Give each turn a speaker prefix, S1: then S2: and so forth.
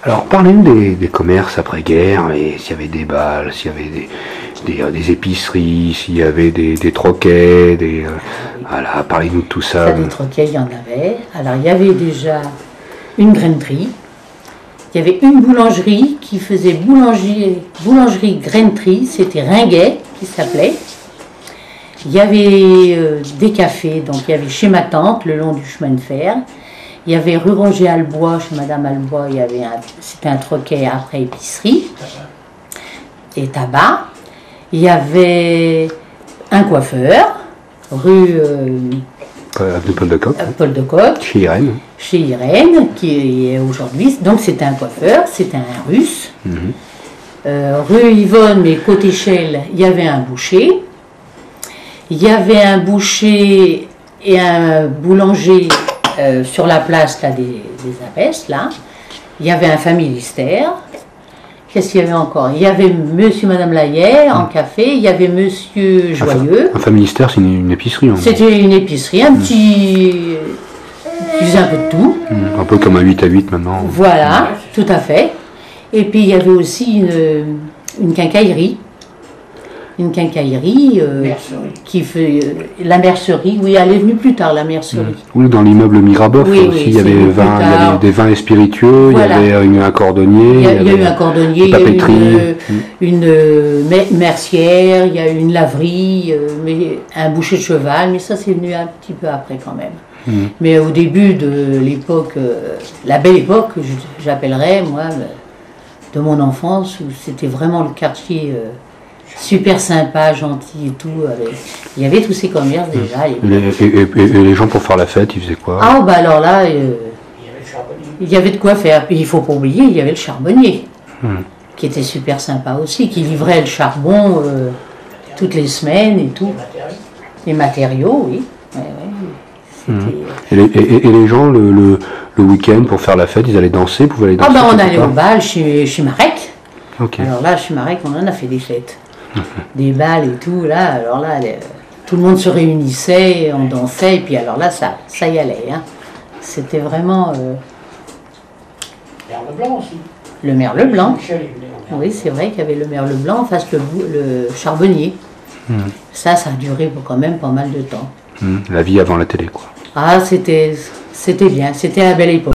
S1: Alors, parlez-nous des commerces après-guerre, et s'il y avait des balles, s'il y avait des épiceries, s'il y avait des troquets, voilà, parlez-nous de tout ça.
S2: Ça, des troquets, il y en avait. Alors, il y avait déjà une grainerie. Il y avait une boulangerie qui faisait boulangerie-grainerie, c'était Ringuet qui s'appelait. Il y avait des cafés, donc il y avait chez ma tante, le long du chemin de fer. Il y avait rue Roger-Albois, chez Madame Albois, c'était un troquet après épicerie et tabac. Il y avait un coiffeur, rue
S1: de Paul de Kock.
S2: Paul de Kock.
S1: Chez Irène.
S2: Chez Irène, qui est aujourd'hui. Donc c'était un coiffeur, c'était un russe. Rue Yvonne, mais côté Chelles, il y avait un boucher. Il y avait un boucher et un boulanger sur la place là, des Abbesses, là. Il y avait un familistère. Qu'est-ce qu'il y avait encore? Il y avait monsieur et madame Layet en café. Il y avait monsieur Joyeux.
S1: Un familistère, c'est une épicerie.
S2: C'était une épicerie, un petit... Ils faisaient un peu de tout.
S1: Un peu comme un 8 à 8 maintenant.
S2: Voilà, tout à fait. Et puis il y avait aussi une quincaillerie. Une quincaillerie qui fait la mercerie. Oui, elle est venue plus tard, la mercerie.
S1: Oui, dans l'immeuble Mirabeuf aussi, il y avait des vins et spiritueux, voilà. Il y avait un cordonnier.
S2: Il y a eu un cordonnier,
S1: une papeterie.
S2: Une mercière, il y a eu une laverie, un boucher de cheval, mais ça c'est venu un petit peu après quand même. Mais au début de l'époque, la belle époque, j'appellerais moi, de mon enfance, où c'était vraiment le quartier super sympa, gentil et tout. Il y avait tous ces commerces déjà.
S1: Et les gens pour faire la fête, ils faisaient quoi?
S2: Ah bah alors là, il y avait de quoi faire. Puis il ne faut pas oublier, il y avait le charbonnier, qui était super sympa aussi, qui livrait le charbon toutes les semaines et tout. Les matériaux, oui.
S1: Et les gens, le week-end, pour faire la fête, ils allaient danser, pouvaient aller danser?
S2: Ah bah on allait au bal chez Marek.
S1: Okay.
S2: Alors là, chez Marek, on en a fait des fêtes. Des balles et tout, là, alors là, tout le monde se réunissait, on dansait, et puis alors là, ça y allait. Hein. C'était vraiment...
S3: Merle blanc aussi.
S2: Le merle blanc. Oui, c'est vrai qu'il y avait le merle blanc en face le charbonnier. Ça a duré quand même pas mal de temps.
S1: La vie avant la télé, quoi.
S2: Ah, c'était bien, c'était la belle époque.